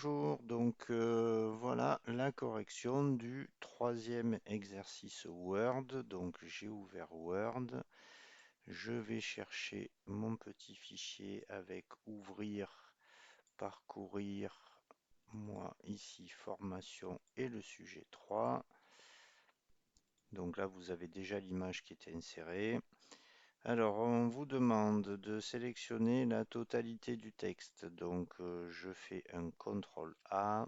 bonjour. Voilà la correction du troisième exercice Word. Donc j'ai ouvert Word. Je vais chercher mon petit fichier avec ouvrir, parcourir, moi ici formation et le sujet 3. Donc là vous avez déjà l'image qui est insérée. Alors, on vous demande de sélectionner la totalité du texte. Je fais un CTRL A.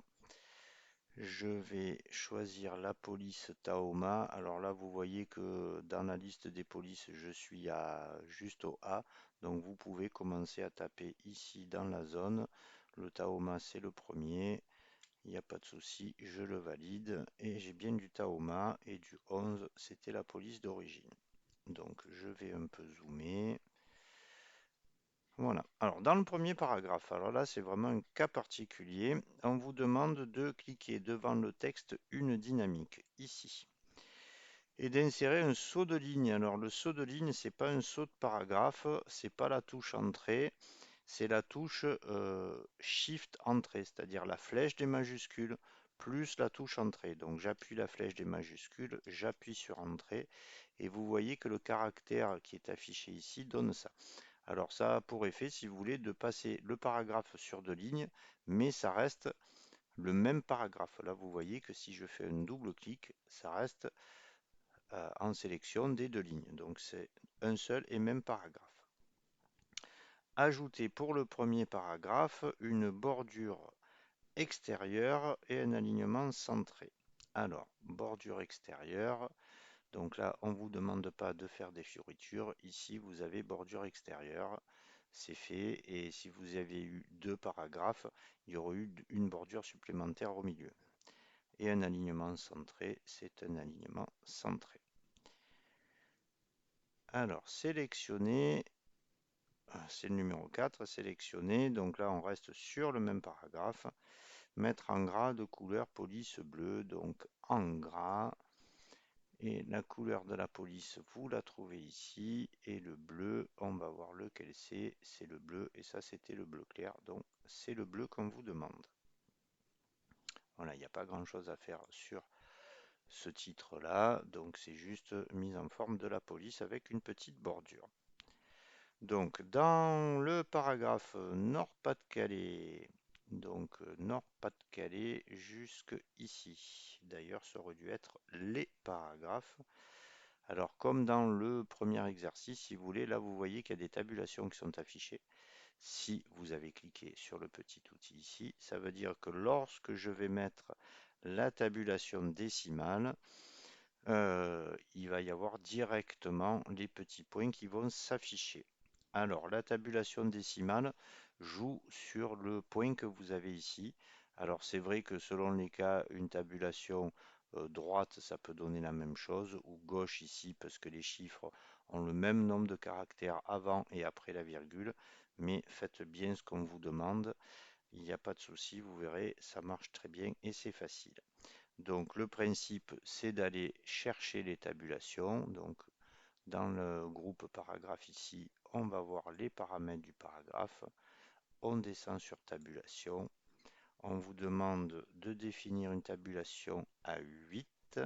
Je vais choisir la police Tahoma. Alors là, vous voyez que dans la liste des polices, je suis juste au A. Donc, vous pouvez commencer à taper ici dans la zone. Le Tahoma, c'est le premier. Il n'y a pas de souci, je le valide. Et j'ai bien du Tahoma et du 11, c'était la police d'origine. Donc, je vais un peu zoomer. Voilà. Alors, dans le premier paragraphe, alors là, c'est vraiment un cas particulier. On vous demande de cliquer devant le texte une dynamique, ici, et d'insérer un saut de ligne. Alors, le saut de ligne, c'est pas un saut de paragraphe, c'est pas la touche entrée, c'est la touche Shift entrée, c'est-à-dire la flèche des majuscules plus la touche entrée. Donc, j'appuie la flèche des majuscules, j'appuie sur entrée, et vous voyez que le caractère qui est affiché ici donne ça. Alors ça a pour effet, si vous voulez, de passer le paragraphe sur deux lignes, mais ça reste le même paragraphe. Là, vous voyez que si je fais un double clic, ça reste en sélection des deux lignes. Donc c'est un seul et même paragraphe. Ajouter pour le premier paragraphe une bordure extérieure et un alignement centré. Alors, bordure extérieure. Donc là, on ne vous demande pas de faire des fioritures. Ici, vous avez bordure extérieure. C'est fait. Et si vous avez eu deux paragraphes, il y aurait eu une bordure supplémentaire au milieu. Et un alignement centré, c'est un alignement centré. Alors, sélectionner, c'est le numéro 4, sélectionner. Donc là, on reste sur le même paragraphe. Mettre en gras de couleur police bleue, donc en gras. Et la couleur de la police, vous la trouvez ici. Et le bleu, on va voir lequel c'est. C'est le bleu. Et ça, c'était le bleu clair. Donc, c'est le bleu qu'on vous demande. Voilà, il n'y a pas grand-chose à faire sur ce titre-là. Donc, c'est juste mise en forme de la police avec une petite bordure. Donc, dans le paragraphe Nord-Pas-de-Calais, Nord-Pas-de-Calais jusque ici. D'ailleurs, ça aurait dû être les paragraphes. Alors, comme dans le premier exercice, si vous voulez, là, vous voyez qu'il y a des tabulations qui sont affichées. Si vous avez cliqué sur le petit outil ici, ça veut dire que lorsque je vais mettre la tabulation décimale, il va y avoir directement les petits points qui vont s'afficher. Alors, la tabulation décimale joue sur le point que vous avez ici. Alors, c'est vrai que selon les cas, une tabulation droite, ça peut donner la même chose, ou gauche ici, parce que les chiffres ont le même nombre de caractères avant et après la virgule. Mais faites bien ce qu'on vous demande. Il n'y a pas de souci, vous verrez, ça marche très bien et c'est facile. Donc le principe, c'est d'aller chercher les tabulations. Donc dans le groupe paragraphe ici, on va voir les paramètres du paragraphe. On descend sur tabulation. On vous demande de définir une tabulation à 8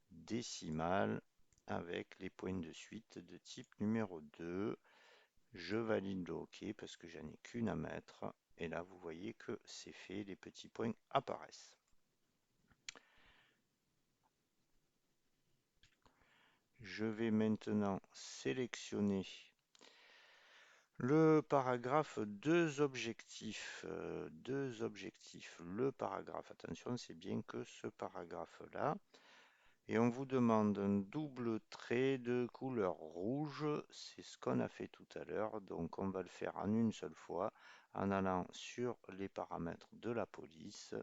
décimales avec les points de suite de type numéro 2. Je valide le OK parce que j'en ai qu'une à mettre. Et là, vous voyez que c'est fait, les petits points apparaissent. Je vais maintenant sélectionner le paragraphe deux objectifs. Deux objectifs. Le paragraphe, attention, c'est bien que ce paragraphe-là. Et on vous demande un double trait de couleur rouge. C'est ce qu'on a fait tout à l'heure. Donc on va le faire en une seule fois en allant sur les paramètres de la police.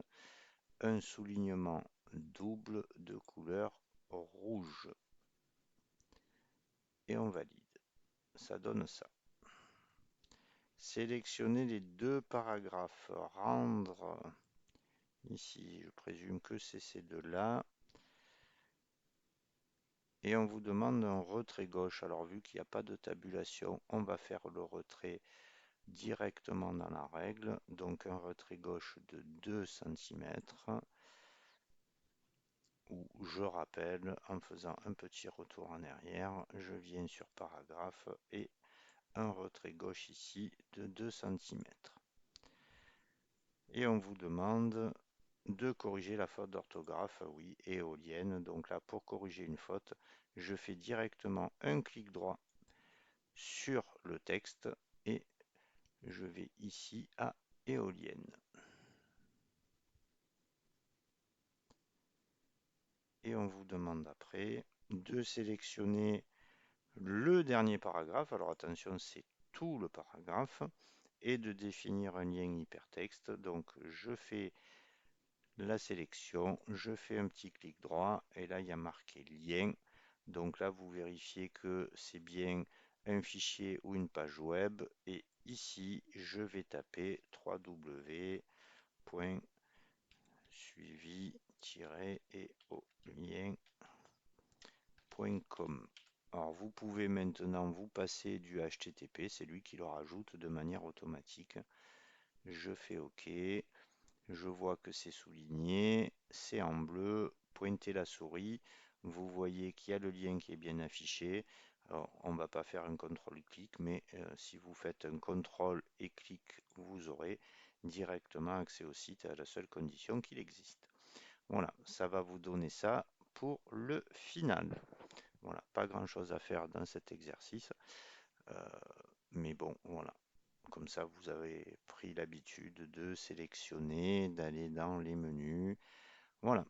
Un soulignement double de couleur rouge. Et on valide. Ça donne ça. Sélectionner les deux paragraphes. Rendre. Ici, je présume que c'est ces deux-là. Et on vous demande un retrait gauche. Alors, vu qu'il n'y a pas de tabulation, on va faire le retrait directement dans la règle, donc un retrait gauche de 2 cm, où je rappelle, en faisant un petit retour en arrière, je viens sur paragraphe et un retrait gauche ici de 2 cm. Et on vous demande de corriger la faute d'orthographe, oui, éolienne. Donc là, pour corriger une faute, je fais directement un clic droit sur le texte et je vais ici à éolienne. Et on vous demande après de sélectionner le dernier paragraphe. Alors attention, c'est tout le paragraphe. Et de définir un lien hypertexte. Donc je fais la sélection, je fais un petit clic droit et là il y a marqué lien. Donc là vous vérifiez que c'est bien un fichier ou une page web et ici je vais taper www.suivi-éolien.com. Alors vous pouvez maintenant vous passer du HTTP, c'est lui qui le rajoute de manière automatique. Je fais OK. Je vois que c'est souligné, c'est en bleu, pointez la souris, vous voyez qu'il y a le lien qui est bien affiché. Alors, on ne va pas faire un contrôle-clic, mais si vous faites un contrôle et clic, vous aurez directement accès au site à la seule condition qu'il existe. Voilà, ça va vous donner ça pour le final. Voilà, pas grand-chose à faire dans cet exercice, euh, mais bon, voilà. Comme ça, vous avez pris l'habitude de sélectionner, d'aller dans les menus. Voilà.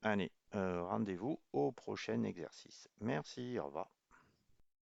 Allez, rendez-vous au prochain exercice. Merci, au revoir.